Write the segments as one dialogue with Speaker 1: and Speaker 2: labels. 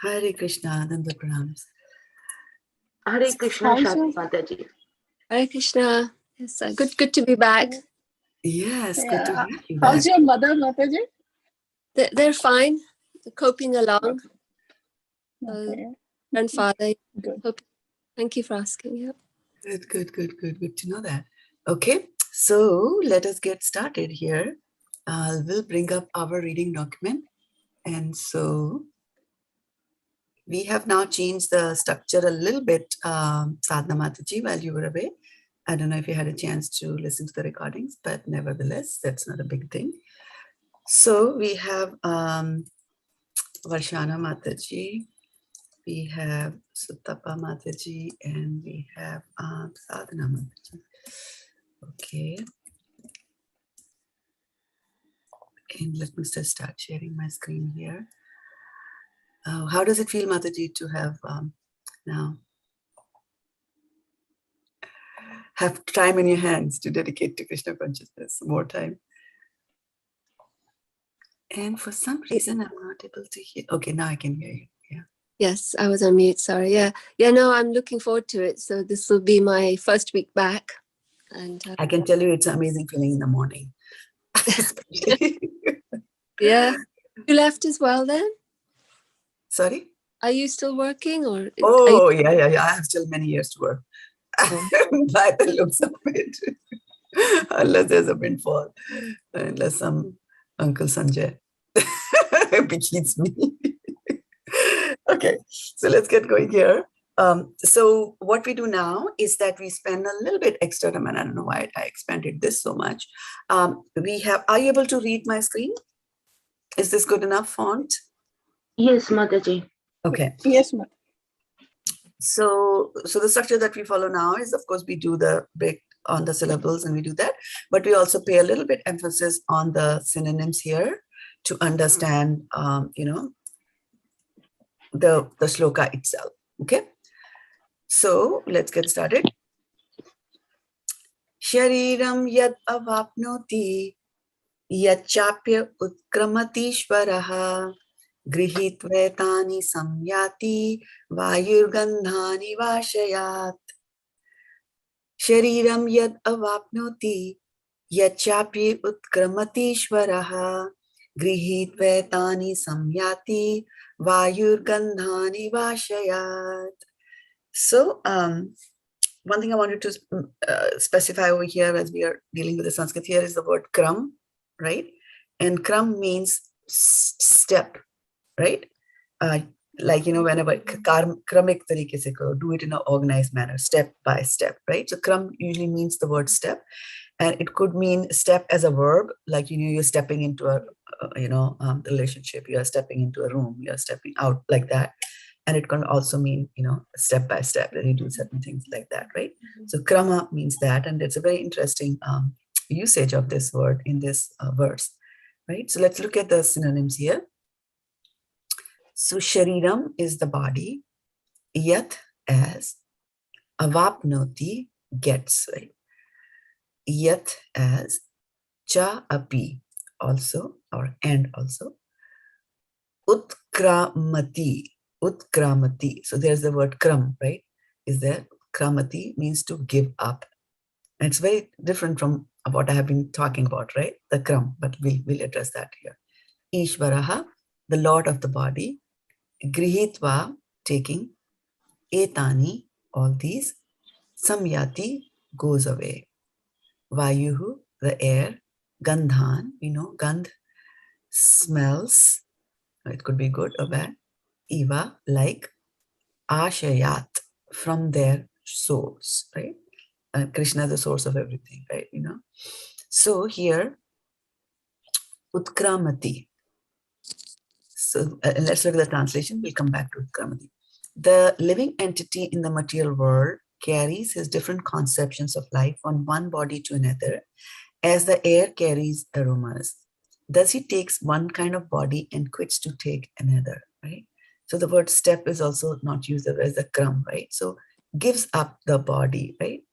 Speaker 1: Hare Krishna, Nanda Pranams.
Speaker 2: Hare Krishna, Shraddha Mataji.
Speaker 3: Hare Krishna. Yes, good to be back.
Speaker 1: Yes, good to have you
Speaker 4: How's
Speaker 1: back.
Speaker 4: your mother, Mataji?
Speaker 3: They're fine. They're coping along.
Speaker 4: Okay.
Speaker 3: Grandfather.
Speaker 4: Good.
Speaker 3: Thank you for asking. Yeah.
Speaker 1: Good to know that. Okay, so let us get started here. We'll bring up our reading document. And so we have now changed the structure a little bit, Sadhana Mataji, while you were away. I don't know if you had a chance to listen to the recordings, but nevertheless, that's not a big thing. So we have Varshana Mataji, we have Sutapa Mataji, and we have Sadhana Mataji. Okay. And let me just start sharing my screen here. How does it feel, Mataji, to have now have time in your hands to dedicate to Krishna consciousness, more time? And for some reason, I'm not able to hear. Okay, now I can hear you. Yeah.
Speaker 3: Yes, I was on mute. Sorry. Yeah. No, I'm looking forward to it. So this will be my first week back, and
Speaker 1: I can tell you, it's an amazing feeling in the morning.
Speaker 3: yeah. You left as well then?
Speaker 1: Sorry?
Speaker 3: Are you still working or?
Speaker 1: Oh, yeah. I have still many years to work.
Speaker 3: Oh.
Speaker 1: By the looks of it. Unless there's a windfall. Unless some Uncle Sanjay beats me. Okay, so let's get going here. So what we do now is that we spend a little bit extra time, and I don't know why I expanded this so much. Are you able to read my screen? Is this good enough font?
Speaker 2: Yes, Mataji.
Speaker 1: Okay.
Speaker 4: Yes, ma'am.
Speaker 1: So the structure that we follow now is, of course, we do the break on the syllables and we do that, but we also pay a little bit emphasis on the synonyms here to understand, the shloka itself. Okay. So let's get started. Shariram yad avapnoti yachapya utkramatishvaraha grihitvetani samyati vayurgandhani vashayat. Shariram yad avapnoti yachapya utkramatishvaraha grihitvetani samyati vayurgandhani vashayat. So, one thing I wanted to specify over here as we are dealing with the Sanskrit here is the word kram, right? And kram means step, right? Like, whenever kramik tarike se karo, do it in an organized manner, step by step, right? So kram usually means the word step, and it could mean step as a verb, like, you're stepping into a, relationship, you're stepping into a room, you're stepping out, like that. And it can also mean, step by step, that you do certain things like that, right? So krama means that, and it's a very interesting usage of this word in this verse, right? So let's look at the synonyms here. So shariram is the body, yat as, avapnoti gets, right? Yat as, cha api also, or and also, utkramati. So there's the word kram, right? Is there? Kramati means to give up. And it's very different from what I have been talking about, right? The kram, but we'll address that here. Ishvaraha, the Lord of the body. Grihitva, taking. Etani, all these. Samyati, goes away. Vayuhu, the air. Gandhan, gandh, smells. It could be good or bad. Iva, like. Ashayat, from their source, right? Krishna is the source of everything, right? So here, Utkramati. So let's look at the translation. We'll come back to Utkramati. The living entity in the material world carries his different conceptions of life from one body to another, as the air carries aromas. Thus he takes one kind of body and quits to take another, right? So the word step is also not used as a kram, right? So gives up the body, right?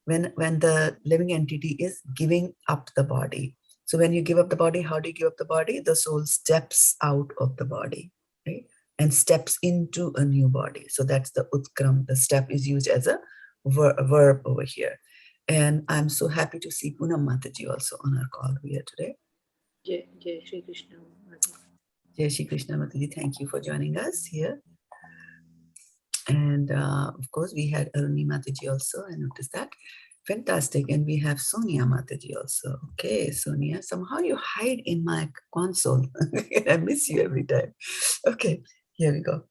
Speaker 1: When the living entity is giving up the body. So when you give up the body, how do you give up the body? The soul steps out of the body, right? and steps into a new body. So that's the utkram. The step is used as a verb over here. And I'm so happy to see Poonam Mataji also on our call here today.
Speaker 2: Jai Shri Krishna.
Speaker 1: Jai Shri Krishna Mataji, thank you for joining us here. And of course, we had Aruni Mataji also. I noticed that. Fantastic. And we have Sonia Mataji also. Okay, Sonia, somehow you hide in my console. I miss you every time. Okay, here we go.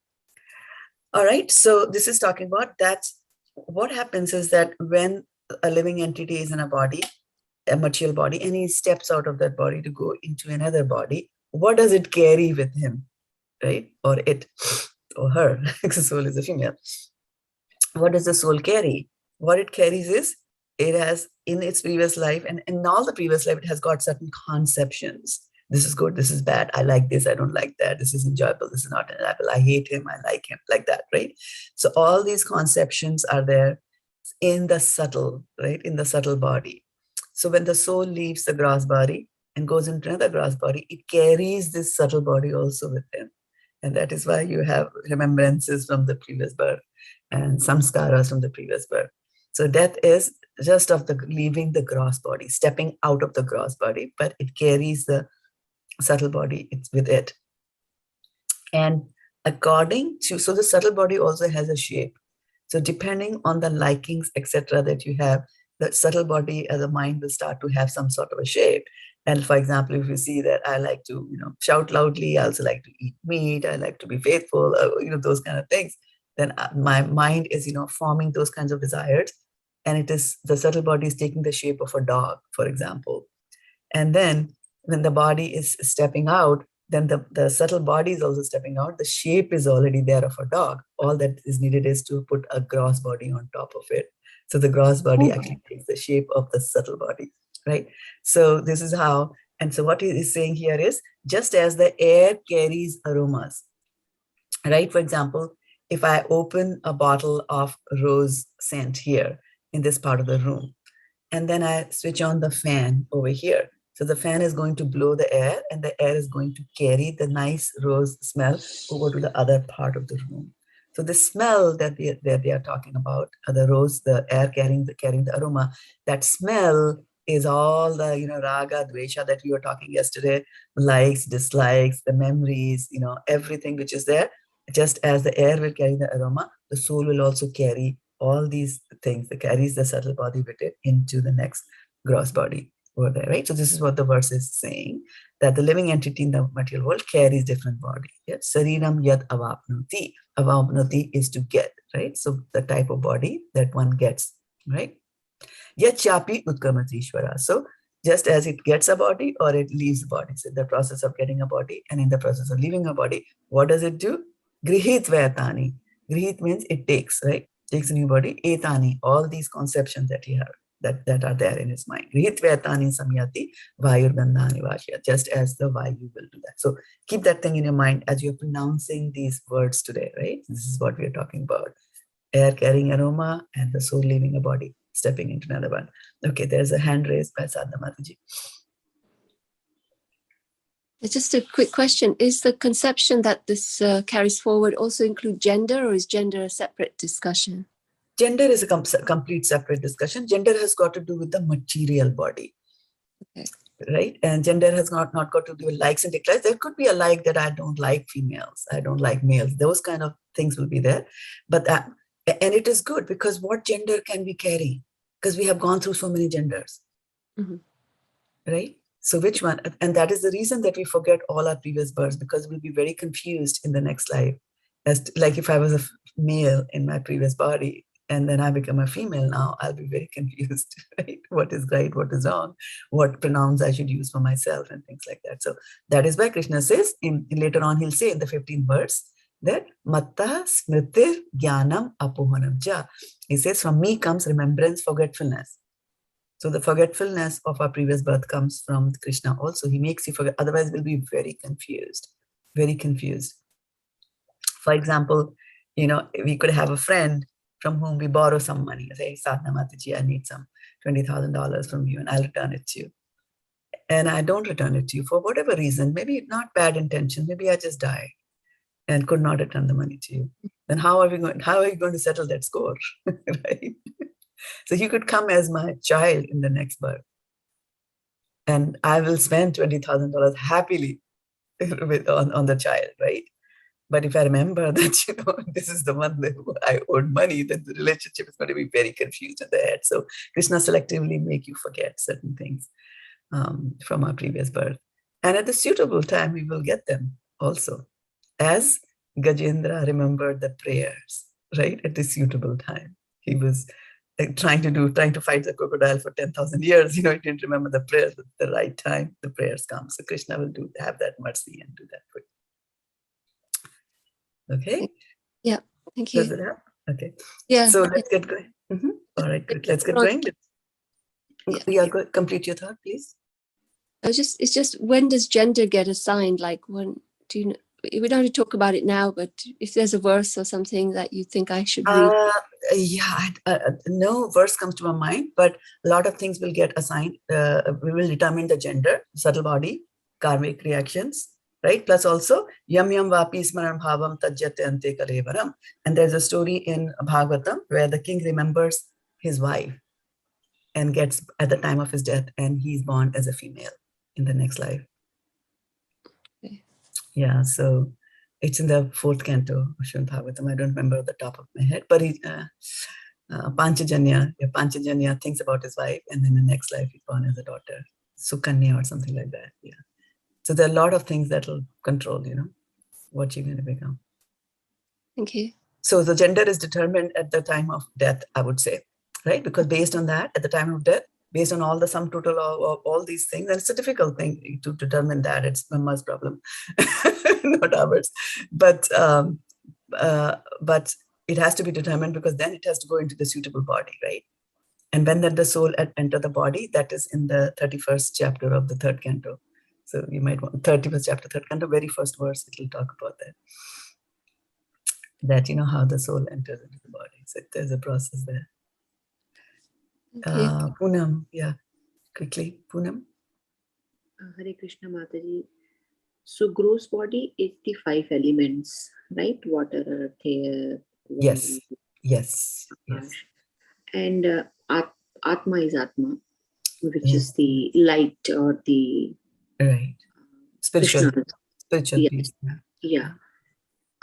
Speaker 1: All right, so this is talking about that. What happens is that when a living entity is in a body, a material body, and he steps out of that body to go into another body, what does it carry with him, right? Or it, or her, because the soul is a female. What does the soul carry? What it carries is, it has in its previous life, and in all the previous life, it has got certain conceptions. This is good, this is bad, I like this, I don't like that, this is enjoyable, this is not enjoyable, I hate him, I like him, like that, right? So all these conceptions are there in the subtle, right? In the subtle body. So when the soul leaves the gross body and goes into another gross body, it carries this subtle body also with them. And that is why you have remembrances from the previous birth and samskaras from the previous birth. So death is just of the leaving the gross body, stepping out of the gross body, but it carries the subtle body with it. And according to, so the subtle body also has a shape. So depending on the likings, etc., that you have, the subtle body as a mind will start to have some sort of a shape. And for example, if you see that I like to, shout loudly, I also like to eat meat, I like to be faithful, those kind of things, then my mind is, forming those kinds of desires. And it is, the subtle body is taking the shape of a dog, for example. And then when the body is stepping out, then the subtle body is also stepping out. The shape is already there of a dog. All that is needed is to put a gross body on top of it. So the gross body actually takes the shape of the subtle body, right? So this is how, and so what he is saying here is, just as the air carries aromas, right? For example, if I open a bottle of rose scent here in this part of the room, and then I switch on the fan over here. So the fan is going to blow the air, and the air is going to carry the nice rose smell over to the other part of the room. So the smell that they are talking about, the rose, the air carrying the aroma, that smell is all the raga, dvesha that we were talking yesterday, likes, dislikes, the memories, everything which is there. Just as the air will carry the aroma, the soul will also carry all these things that carries the subtle body with it into the next gross body over there, right? So this is what the verse is saying, that the living entity in the material world carries different body. Yes, Sariram yad avapnoti. Avapnoti is to get, right? So the type of body that one gets, right? Yat chapi utkramatishvara. So just as it gets a body or it leaves the body, so in the process of getting a body and in the process of leaving a body, what does it do? Grihit vetani. Grihit means it takes, right? Takes a new body. Etani, all these conceptions that he have, that are there in his mind. Grihit vetani samyati vayur gandhani vashya. Just as the vayu will do that. So keep that thing in your mind as you're pronouncing these words today, right? This is what we're talking about. Air carrying aroma and the soul leaving a body, stepping into another one. Okay, there's a hand raised by Sadhana Mataji.
Speaker 3: Just a quick question. Is the conception that this carries forward also include gender, or is gender a separate discussion?
Speaker 1: Gender is a complete separate discussion. Gender has got to do with the material body. Okay. Right? And gender has not got to do with likes and dislikes. There could be a like that I don't like females, I don't like males. Those kind of things will be there. But and it is good, because what gender can we carry? Because we have gone through so many genders. Mm-hmm. Right? So which one? And that is the reason that we forget all our previous births, because we'll be very confused in the next life. Like if I was a male in my previous body and then I become a female now, I'll be very confused, right? What is right, what is wrong, what pronouns I should use for myself and things like that. So that is why Krishna says, later on he'll say in the 15th verse, that matta smritir jnanam apohanam ja. He says, from me comes remembrance, forgetfulness. So the forgetfulness of our previous birth comes from Krishna also. He makes you forget, otherwise we'll be very confused, very confused. For example, we could have a friend from whom we borrow some money. Say, Sadhana Mataji, I need some $20,000 from you and I'll return it to you. And I don't return it to you for whatever reason, maybe not bad intention, maybe I just die. and could not return the money to you, then how are you going to settle that score? Right? So you could come as my child in the next birth, and I will spend $20,000 happily on the child, right? But if I remember that, this is the one that I owed money, then the relationship is going to be very confused in the head. So Krishna selectively make you forget certain things from our previous birth. And at the suitable time, we will get them also. As Gajendra remembered the prayers, right? At the suitable time. He was trying to fight the crocodile for 10,000 years. He didn't remember the prayers at the right time. The prayers come. So Krishna will have that mercy and do that for you. Okay.
Speaker 3: Yeah. Thank
Speaker 1: Does
Speaker 3: you.
Speaker 1: it help? Okay.
Speaker 3: Yeah.
Speaker 1: So let's get going. All right, good. Let's get going. Yeah, go, complete your thought, please.
Speaker 3: It's just when does gender get assigned? Like when do you know? We don't have to talk about it now, but if there's a verse or something that you think I should read.
Speaker 1: No verse comes to my mind, but a lot of things will get assigned. We will determine the gender, subtle body, karmic reactions, right? Plus also, yam yam vapi smaran bhavam tajyate ante kalevaram. And there's a story in Bhagavatam where the king remembers his wife and gets at the time of his death, and he's born as a female in the next life.
Speaker 3: Okay.
Speaker 1: Yeah, so it's in the 4th canto of Srimad Bhagavatam. I don't remember the top of my head, but Panchajanya thinks about his wife, and then the next life he's born as a daughter, Sukanya or something like that. Yeah. So there are a lot of things that will control, what you're going to become.
Speaker 3: Thank you.
Speaker 1: So the gender is determined at the time of death, I would say, right? Because based on that, at the time of death, based on all the sum total of all these things, and it's a difficult thing to determine that. It's Mama's problem, not ours. But it has to be determined because then it has to go into the suitable body, right? And when the soul enter the body, that is in the 31st chapter of the 3rd canto. So you might want 31st chapter, 3rd canto, very first verse, it will talk about that. That how the soul enters into the body. So there's a process there. Poonam, yeah, quickly, Poonam.
Speaker 2: Hare Krishna Mataji. So gross body is the 5 elements, right? Water, earth, air,
Speaker 1: Yes.
Speaker 2: And Atma is Atma, which is the light or the
Speaker 1: right spiritual
Speaker 2: Krishna.
Speaker 1: piece.
Speaker 2: Yeah.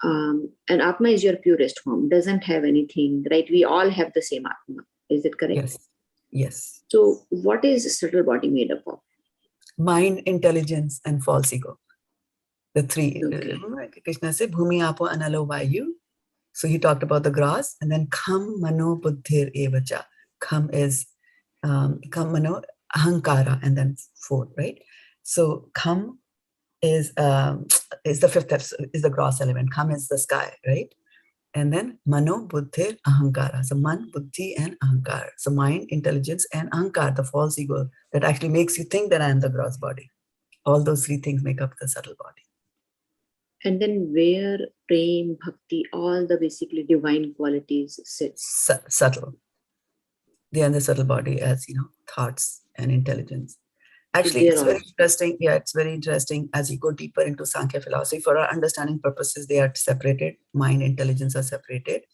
Speaker 2: And Atma is your purest form, doesn't have anything, right? We all have the same Atma. Is it correct?
Speaker 1: Yes.
Speaker 2: So what is subtle body made up of?
Speaker 1: Mind, intelligence, and false ego. The 3.
Speaker 2: Okay.
Speaker 1: Krishna said, Bhumi, Apo, Analo, Vayu. So he talked about the grass, and then Kham, Mano, Buddhir, Evacha. Kham is Kham, Mano, Ahankara, and then 4, right? So Kham is the 5th, is the gross element. Kham is the sky, right? And then Mano, Buddhir, Ahankara. So Man, Buddhi, and Ahankara. So mind, intelligence, and Ahankara, the false ego that actually makes you think that I am the gross body. All those 3 things make up the subtle body.
Speaker 2: And then where prem, bhakti, all the basically divine qualities sit?
Speaker 1: Subtle. They are in the subtle body as, thoughts and intelligence. Actually, it's very interesting. Yeah, it's very interesting as you go deeper into Sankhya philosophy. For our understanding purposes, they are separated. Mind, intelligence are separated.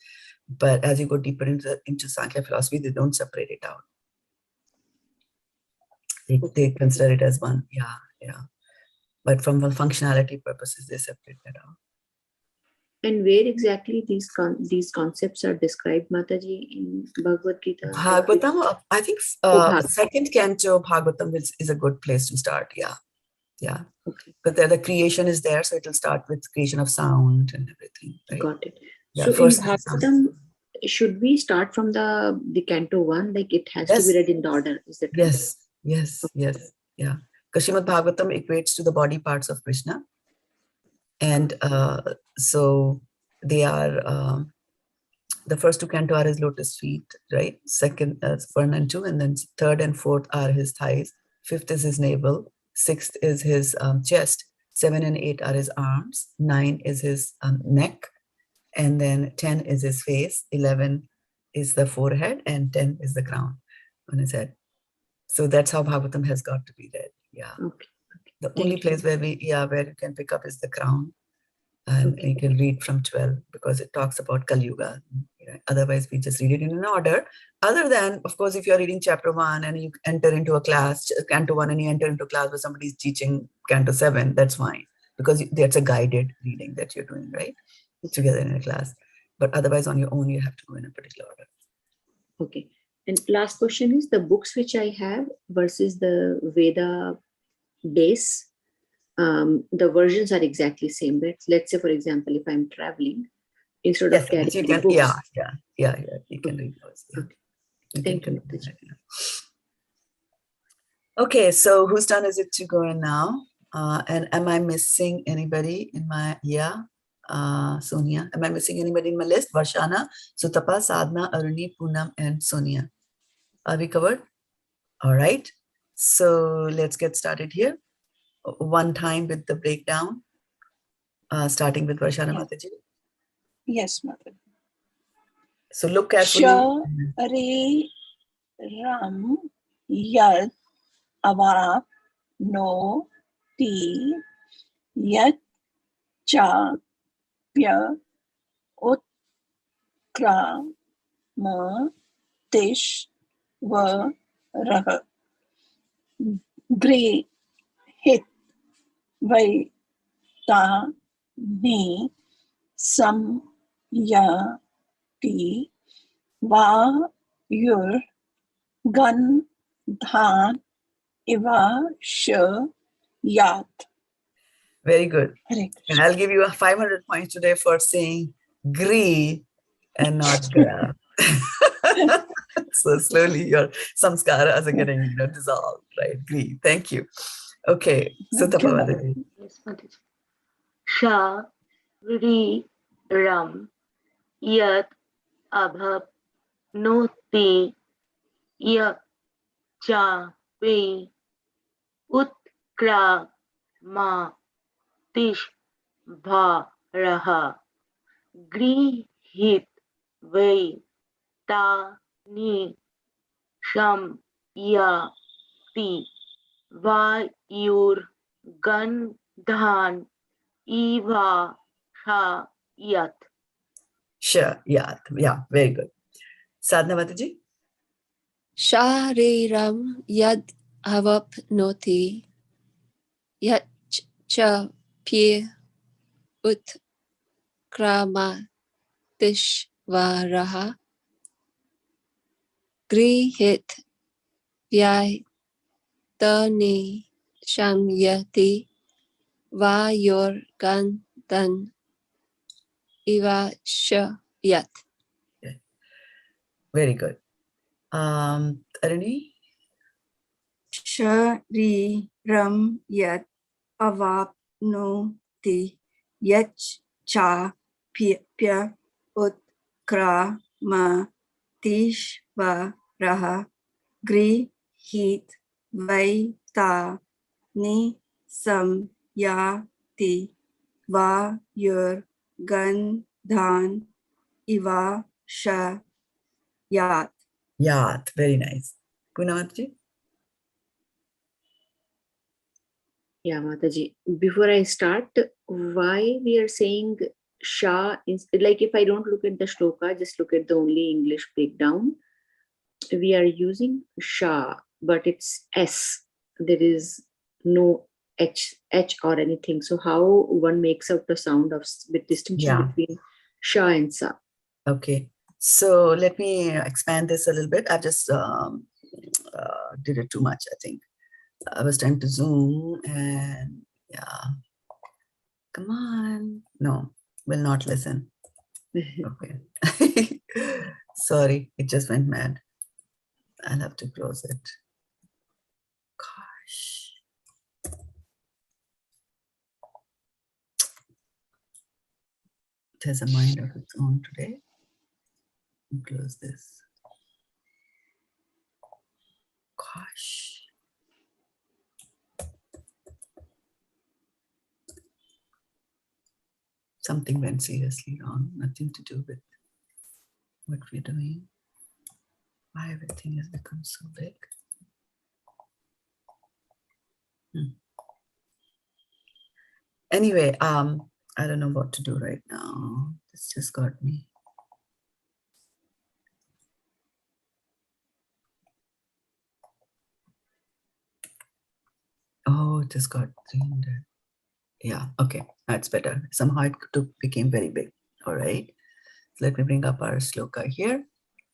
Speaker 1: But as you go deeper into Sankhya philosophy, they don't separate it out. They consider it as one. Yeah. But from the functionality purposes, they separate that out.
Speaker 2: And where exactly these concepts are described, Mataji, in Bhagavad-gita?
Speaker 1: Bhagavatam, I think 2nd canto Bhagavatam is a good place to start. Yeah. Okay. But the creation is there, so it will start with creation of sound and everything. Right?
Speaker 2: Got it.
Speaker 1: Yeah,
Speaker 2: so in Bhagavatam, should we start from the canto 1? Like it has to be read in the order. Is that right?
Speaker 1: Yes. Yeah. Because Srimad Bhagavatam equates to the body parts of Krishna. And so they are, the first 2 canto are his lotus feet, right? 2nd, 1 and 2, and then 3rd and 4th are his thighs. 5th is his navel. 6th is his chest. 7 and 8 are his arms. 9 is his neck. And then 10 is his face. 11 is the forehead, and 10 is the crown on his head. So that's how Bhagavatam has got to be read. Yeah.
Speaker 2: Okay.
Speaker 1: The only place where you can pick up is the crown. And
Speaker 2: Okay.
Speaker 1: you can read from 12 because it talks about Kali Yuga. Otherwise, we just read it in an order. Other than, of course, if you're reading chapter 1 and you enter into a class, Canto 1, and you enter into a class where somebody's teaching Canto 7, that's fine because that's a guided reading that you're doing, right? Together in a class. But otherwise, on your own, you have to go in a particular order.
Speaker 2: Okay. And last question is the books which I have versus the Veda base. The versions are exactly same. Let's say, for example, if I'm traveling, instead of carrying
Speaker 1: you
Speaker 2: the
Speaker 1: can,
Speaker 2: books.
Speaker 1: you can read those. Yeah.
Speaker 2: Okay.
Speaker 1: You
Speaker 2: Thank
Speaker 1: can
Speaker 2: you,
Speaker 1: continue
Speaker 2: Mataji.
Speaker 1: that, yeah. Okay, so whose turn is it to go in now? And am I missing anybody in my, Sonia? Am I missing anybody in my list? Varshana, Sutapa, Sadhna, Aruni, Poonam, and Sonia. Are we covered? All right. So let's get started here. One time with the breakdown, starting with Varshana Mataji.
Speaker 4: Yes, Mother.
Speaker 1: So look carefully.
Speaker 4: Share Ram Yad Avap No Ti Yat Cha Pya Utkra Ma Tish Va Rah Gre Hit Vai Ta Ni Sam Ya Ti Va Yur Gan Dhan Iva Sh Yat.
Speaker 1: Very good.
Speaker 4: Hare
Speaker 1: And
Speaker 4: Krishna.
Speaker 1: I'll give you 500 points today for saying gri and not gra. So slowly your samskaras are getting dissolved, right? Gri. Thank you. Okay. So
Speaker 4: Thank you, Mother.
Speaker 1: Tapavadaji.
Speaker 5: Yes, Mataji. Sha, Ri, Ram, Yat, Abhap, Noti, Yak, Cha, Pe, Utkra, Ma, Tish, Bha, Raha, Grihit, Vai, Ta, Ni, Sham, Ya, Ti, Va, Yur, Gan, Dhan, Iva, Sha, Yat.
Speaker 1: Sure. Yeah. Yeah. Very good. Sadhna Mataji.
Speaker 3: Shariram yad avapnoti yat cha pir utkramatishvaraha grihit vyaitani shamyati vayorgandan iva yat.
Speaker 1: Very good. Aruni.
Speaker 6: Shri Ram Yat Avapnoti Yach Cha Pya Utkrama Tishvaraha Grihit Vaita Ni Samyati Vayur Gandhan Iva Shayat.
Speaker 1: Yat. Very nice. Poonam Mataji.
Speaker 2: Yeah, Mataji. Before I start, why we are saying Sha is like if I don't look at the shloka, just look at the only English breakdown. We are using Sha, but it's S. There is no H or anything. So how one makes out the sound of with distinction between Sha and Sa?
Speaker 1: Okay. So let me expand this a little bit. I've just did it too much, I think. I was trying to zoom and come on. No, will not listen. Okay. Sorry, it just went mad. I'll have to close it. Gosh. It has a mind of its own today. Close this. Gosh. Something went seriously wrong. Nothing to do with what we're doing. Why everything has become so big. Anyway, I don't know what to do right now. This just got me. Oh, it just got 300. Yeah, okay, that's better. Somehow it became very big. All right, so let me bring up our sloka here.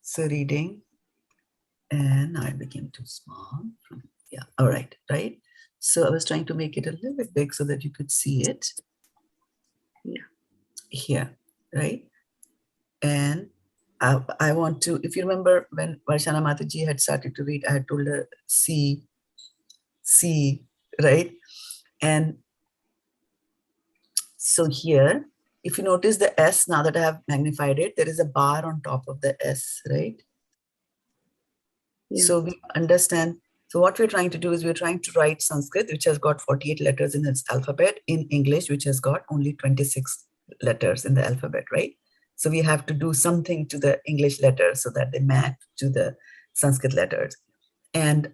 Speaker 1: So reading, and now it became too small. Yeah, all right, right. So I was trying to make it a little bit big so that you could see it.
Speaker 2: Yeah.
Speaker 1: Here, right? And I want to, if you remember when Varshana Mataji had started to read, I had told her C, right? And so here, if you notice the S, now that I have magnified it, there is a bar on top of the S, right?
Speaker 2: Yeah.
Speaker 1: So we understand. So what we're trying to do is we're trying to write Sanskrit, which has got 48 letters in its alphabet, in English, which has got only 26 letters in the alphabet, right? So we have to do something to the English letters so that they match to the Sanskrit letters. And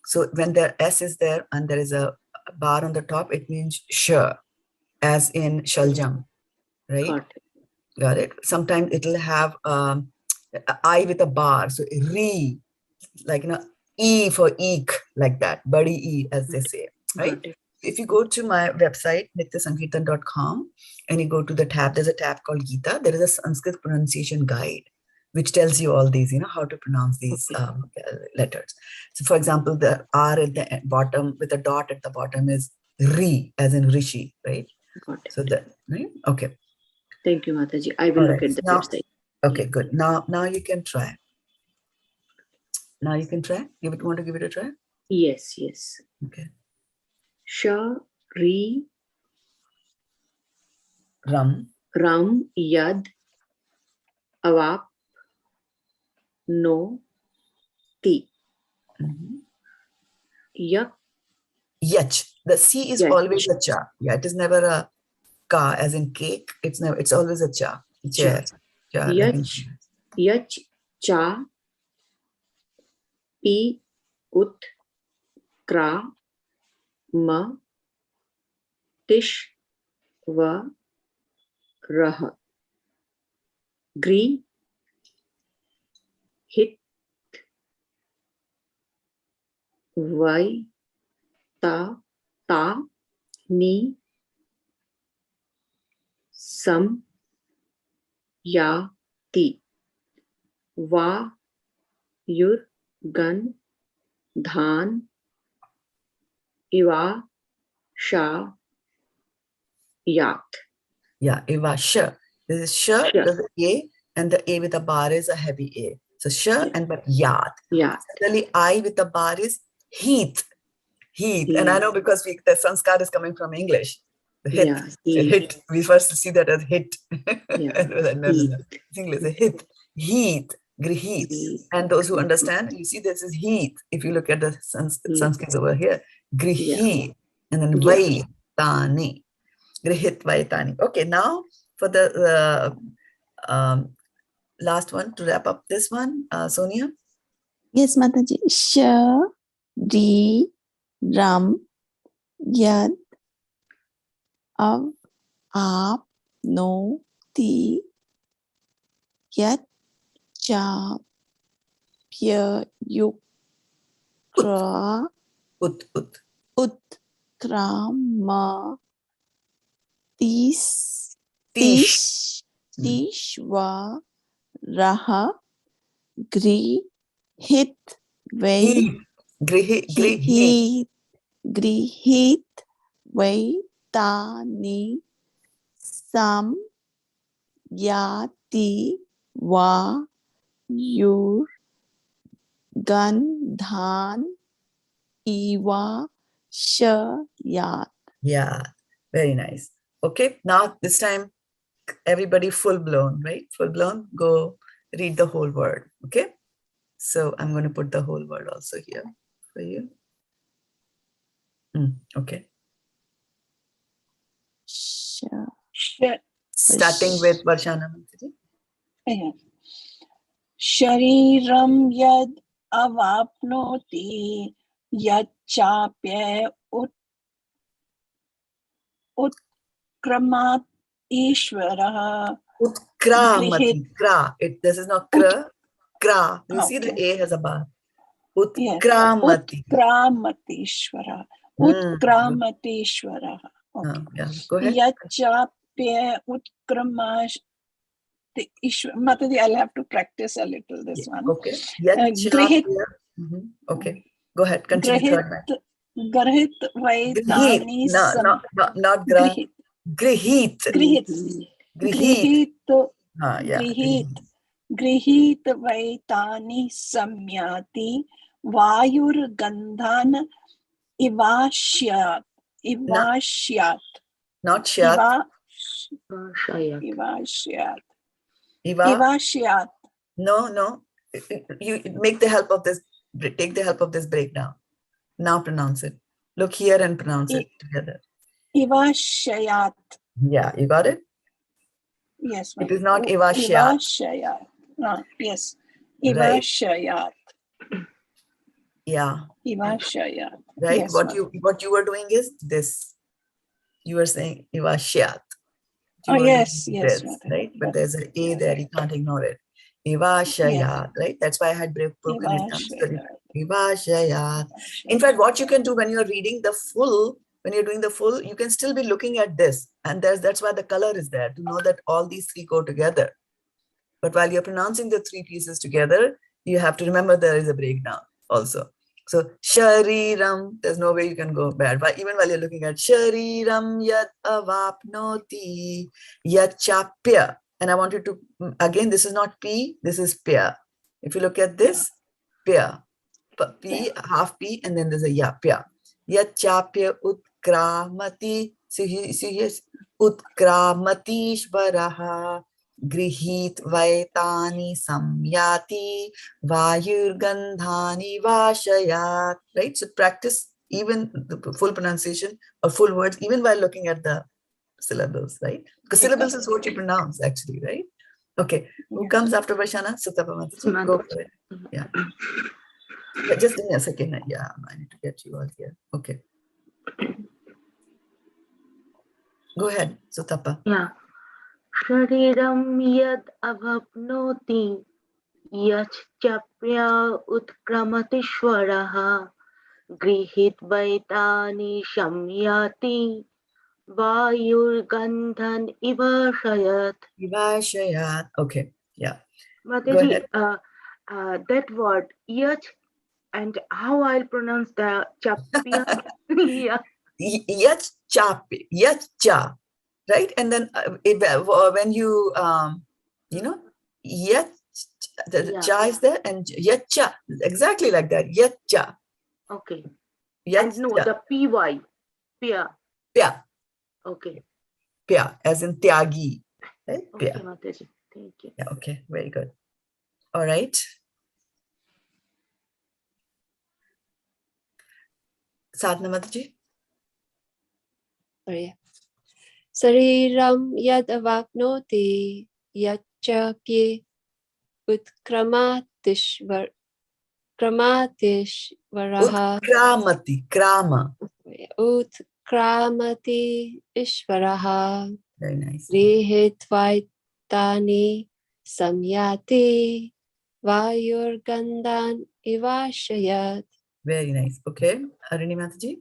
Speaker 1: so when the S is there and there is a bar on the top, it means sh, as in shaljam, right? Got it. Sometimes it'll have I with a bar, so re, like, you know, E for eek, like that, badi E, as they say, right? If you go to my website, nityasankirtan.com, and you go to the tab, there's a tab called Gita. There is a Sanskrit pronunciation guide, which tells you all these, you know, how to pronounce these letters. So for example, the R at the bottom with a dot at the bottom is Ri, as in Rishi, right?
Speaker 2: Got it.
Speaker 1: So that, right? Okay.
Speaker 2: Thank you, Mataji. I will look at the website.
Speaker 1: Okay, good. Now you can try. Now you can try. You would want to give it a try?
Speaker 2: Yes, yes.
Speaker 1: Okay.
Speaker 2: Sha, Ri,
Speaker 1: Ram,
Speaker 2: Yad, Avap, No, Ti. Yak.
Speaker 1: Yach. The C is
Speaker 2: Yach.
Speaker 1: always a cha. Yeah, it is never a ka, as in cake. It's never. It's always a cha. Chair. Cha, like
Speaker 2: Yach, Cha, Pi, Ut, Kra, Ma, Tish, Va, Rah. Gri, Hit, Vai, Ta, Ni, Sam, Ya, Ti. Va, Yur, Gan, Dhan, Iva, Sha, Yat.
Speaker 1: Yeah, Iva, sh. This is sh, there's a A, and the A with a bar is a heavy A. So sh, and but yat. Similarly, I with a bar is heat. And I know because the sanskar is coming from English. The hit, hit. We first see that as hit. No. It's English. A hit, heat, grihit. And those who understand, you see this is heat. If you look at the Sanskrit over here, grihit, and then vai, tani. Grihit, vai, tani. Okay, now for the last one to wrap up this one, Sonia.
Speaker 4: Yes, Mataji. Sha, Ri, Ram, Yad, Av, Aap, No, Ti, Yat, Cha, Pya, Yuk, Kra, Ut, Kra, Ma, Tish, Va, Raha, Gri, Hit, Vai, Grihit, Vai, Tani, Sam, Yati, Va, Yur, Gan, Dhan, Iva, Yat.
Speaker 1: Yeah, very nice. Okay, now this time everybody full blown, right? Full blown, go read the whole word. Okay, so I'm going to put the whole word also here for you. Okay. Starting with Varshana.
Speaker 4: Shariram yad avapnoti yachapya utkramat Ishvaraha
Speaker 1: Utkramati.
Speaker 4: Grihit.
Speaker 1: Kra. This is not kra. Kra. You see the
Speaker 4: Okay.
Speaker 1: A has a bar.
Speaker 4: Yes.
Speaker 1: Utkramati.
Speaker 4: Utkramatishvara.
Speaker 1: Good.
Speaker 4: Utkramatishvara. Okay.
Speaker 1: Yeah. Go ahead.
Speaker 4: Yachapya utkramash. Mataji, I'll have to practice a little this
Speaker 1: Yeah.
Speaker 4: one.
Speaker 1: Okay.
Speaker 4: Grihit.
Speaker 1: Yachapya. Okay. Go ahead. Continue.
Speaker 4: Grihit.
Speaker 1: Third line.
Speaker 4: Grihit
Speaker 1: Grihit.
Speaker 4: vaitani
Speaker 1: No,
Speaker 4: sam.
Speaker 1: not gra.
Speaker 4: Grihit.
Speaker 1: Grihit.
Speaker 4: Grihit.
Speaker 1: Grihit.
Speaker 4: Grihit.
Speaker 1: Yeah.
Speaker 4: Grihit. Grihit vaitani samyati vayur gandhan ivashyat.
Speaker 1: No,
Speaker 4: Ivashyat.
Speaker 1: not shyat.
Speaker 5: Shayat.
Speaker 4: Ivashyat.
Speaker 1: Iva.
Speaker 4: Ivashyat.
Speaker 1: No. You make the help of this. Take the help of this breakdown. Now pronounce it. Look here and pronounce it together.
Speaker 4: Ivashyat.
Speaker 1: Yeah, you got it?
Speaker 4: Yes,
Speaker 1: It
Speaker 4: ma'am.
Speaker 1: is not Ivashyat.
Speaker 4: Ivashyat. Yes.
Speaker 1: Right.
Speaker 4: Ivashyat.
Speaker 1: Yeah.
Speaker 4: Ivashyat.
Speaker 1: Right.
Speaker 4: Yes,
Speaker 1: What
Speaker 4: ma'am.
Speaker 1: you were doing is this. You were saying Ivashyat.
Speaker 4: Oh,
Speaker 1: You were
Speaker 4: yes,
Speaker 1: doing
Speaker 4: yes,
Speaker 1: this,
Speaker 4: ma'am.
Speaker 1: right? But there's an A there. You can't ignore it. Ivashayat, right? That's why I had broken it down. Ivashayat. In fact, what you can do when you're reading the full, when you're doing the full, you can still be looking at this. And that's why the color is there, to know that all these three go together. But while you're pronouncing the three pieces together, you have to remember there is a breakdown also. So shariram, there's no way you can go bad. But even while you're looking at shariram yat avapnoti yat chapya. And I want you to, again, this is not P, this is pya. If you look at this, pya. P, half P, and then there's a ya, pya. Yat chapya utkramati. See here, utkramati shvaraha. Grihit vaitani samyati vayurgandhani vashayat. Right? So practice even the full pronunciation or full words, even while looking at the syllables, right? Because syllables is what you pronounce, actually, right? Okay. Who comes after Vashana? Sutapa. Go for it. Yeah. Just give me a second. Yeah, I need to get you all here. Okay. Go ahead, Sutapa.
Speaker 5: Yeah. Shariram yad avapnoti yachapya utkramatishvaraha grihit vaitani shamyati vayurgandhan ivashayat.
Speaker 1: Vashayat. Okay. Yeah.
Speaker 5: Mataji, that word yach and how I'll pronounce the chapya. Yeah.
Speaker 1: Yach chapi. Yach cha. Right? And then when you, yach, the cha is there and yacha. Exactly like that. Yacha.
Speaker 5: Okay.
Speaker 1: Yacha.
Speaker 5: And no, the py. Pya.
Speaker 1: Pya.
Speaker 5: Okay.
Speaker 1: Pya, as in tyagi. Right?
Speaker 5: Okay,
Speaker 1: Pya.
Speaker 5: Mataji. Thank you.
Speaker 1: Yeah, okay, very good. All right. Sadhana Mataji.
Speaker 3: Sorry. Sariram yad avapnoti yachapye utkramatishvaraha
Speaker 1: Krama.
Speaker 3: utkramati ishvaraha
Speaker 1: Very nice.
Speaker 3: grihitvaitani samyati vayurgandan ivashayat.
Speaker 1: Very nice. Okay. Harini Mataji.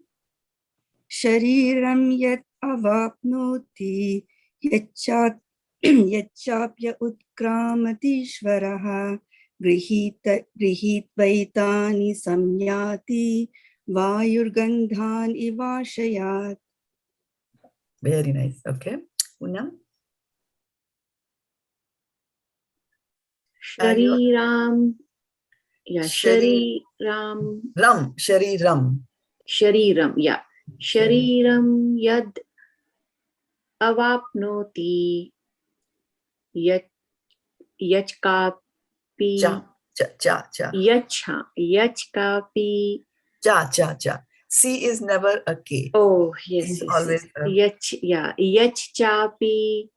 Speaker 6: Shariram yat avapnoti yachapya utkramatishvaraha grihitvaitani samyati vayurgandhan ivashayat.
Speaker 1: Very nice. Okay. Unam.
Speaker 2: Shariram. Yeah,
Speaker 1: Shariram. Shariram.
Speaker 2: Shariram. Yeah. Shariram yad avapnoti yachkapi.
Speaker 1: Cha.
Speaker 2: Yachkapi.
Speaker 1: Cha. C is never a K.
Speaker 2: Oh, yes.
Speaker 1: It's always a...
Speaker 2: Yachchapi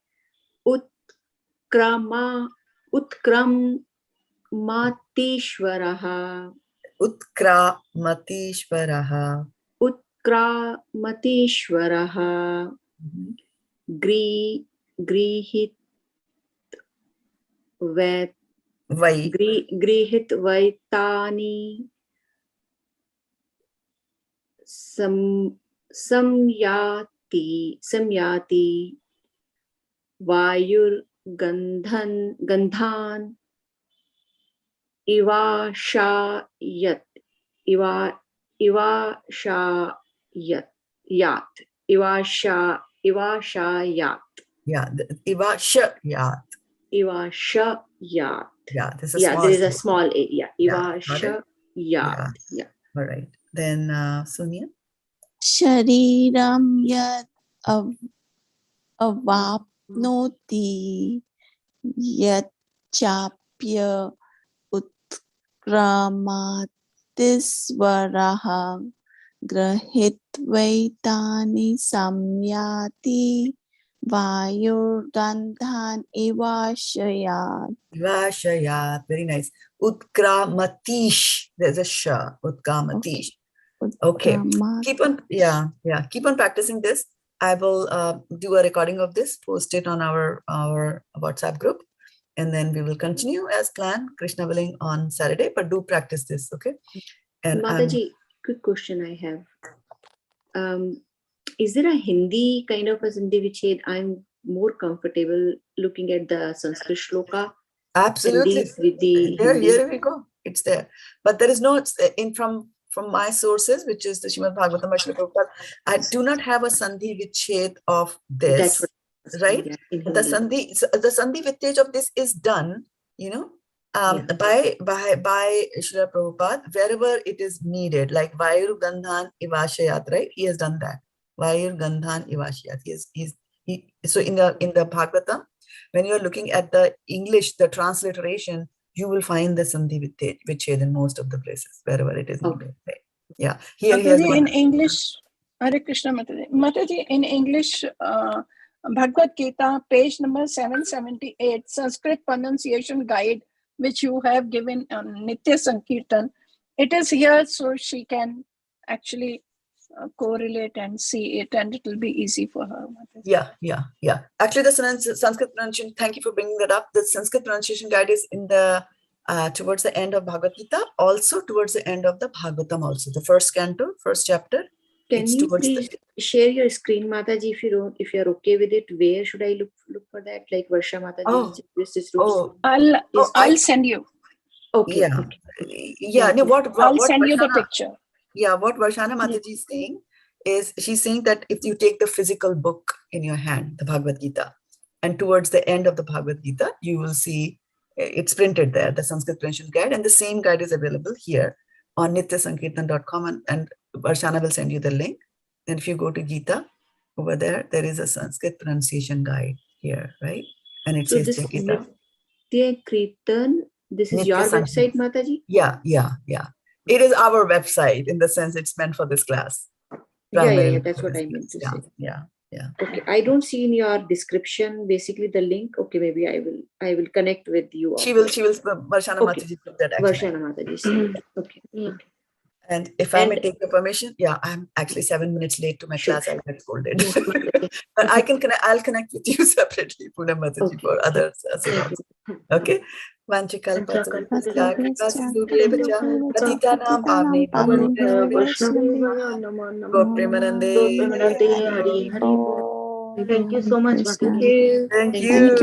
Speaker 2: utkramatishvaraha.
Speaker 1: Utkramatishvaraha.
Speaker 2: Utkramatishvaraha. grihit vet
Speaker 1: Vai.
Speaker 2: grihit vaitani samyati vayur gandhan ivashayat ivashayat
Speaker 1: Yeah, Ivashayat.
Speaker 2: ivashayat.
Speaker 1: Yeah, this is
Speaker 2: Yeah,
Speaker 1: small.
Speaker 2: there is a small a. Yeah,
Speaker 1: Yeah, got it?
Speaker 2: ivashayat.
Speaker 1: Yeah.
Speaker 2: Yeah.
Speaker 1: All right. Then Sonia.
Speaker 7: Shariram yad avapnoti yat chapya utkramatisvaraha grahitvaitani samyati vayurgandhan ivashayat.
Speaker 1: Ivashayat. Very nice. Utkramatish. There's a sha. Utkamatish. Okay. Keep on, keep on practicing this. I will do a recording of this, post it on our WhatsApp group, and then we will continue as planned, Krishna willing, on Saturday. But do practice this, okay? And
Speaker 2: Mataji, quick question I have. Is there a Hindi kind of a Sandhi Vichhed? I'm more comfortable looking at the Sanskrit shloka.
Speaker 1: absolutely.
Speaker 2: With the
Speaker 1: Here we go. It's there, but there is no from my sources, which is the Srimad Bhagavatam by Srila Prabhupada. I do not have a Sandhi Vichhed of this, right? The Sandhi Vichhed of this is done, by Srila Prabhupada wherever it is needed, like Vayur Gandhan Ivashayat, right? He has done that. Vayur Gandhan Ivashayat. So in the Bhagavatam, when you are looking at the English, the transliteration, you will find the Sandhi Vichhed in most of the places, wherever it is needed. Right? Yeah. Here
Speaker 4: Mataji, in English, Hare Krishna Mataji. Mataji, in English, Bhagavad-gita, page number 778, Sanskrit pronunciation guide, which you have given on Nitya Sankirtan. It is here so she can actually correlate and see it, and it will be easy for her.
Speaker 1: Yeah. Actually, the Sanskrit pronunciation, thank you for bringing that up. The Sanskrit pronunciation guide is in the towards the end of Bhagavad Gita, also towards the end of the Bhagavatam, also the first canto, first chapter.
Speaker 2: Can you please share your screen, Mataji, if you're okay with it? Where should I look for that? Like Varsha Mataji.
Speaker 4: I'll send you.
Speaker 2: Okay.
Speaker 4: I'll send you the picture.
Speaker 1: Yeah, what Varshana Mataji is saying is, she's saying that if you take the physical book in your hand, the Bhagavad Gita, and towards the end of the Bhagavad Gita, you will see it's printed there, the Sanskrit pronunciation guide, and the same guide is available here on nityasankirtan.com, and Varshana will send you the link. And if you go to Gita, over there is a Sanskrit pronunciation guide here, right? And it says check it out.
Speaker 2: Nitya Kirtan, this is your website, Mataji?
Speaker 1: Yeah. It is our website in the sense it's meant for this class.
Speaker 2: Yeah, that's what I meant to say.
Speaker 1: Yeah.
Speaker 2: Okay, I don't see in your description basically the link. Okay, maybe I will connect with you.
Speaker 1: She will Varshana Mataji put that actually.
Speaker 2: Varshana Mataji. Okay.
Speaker 1: And if I may take your permission, I'm actually 7 minutes late to my class. I'll get scolded. But I'll connect with you separately, Poonam Mataji, for others. Okay.
Speaker 5: Thank you so much.
Speaker 1: Thank you.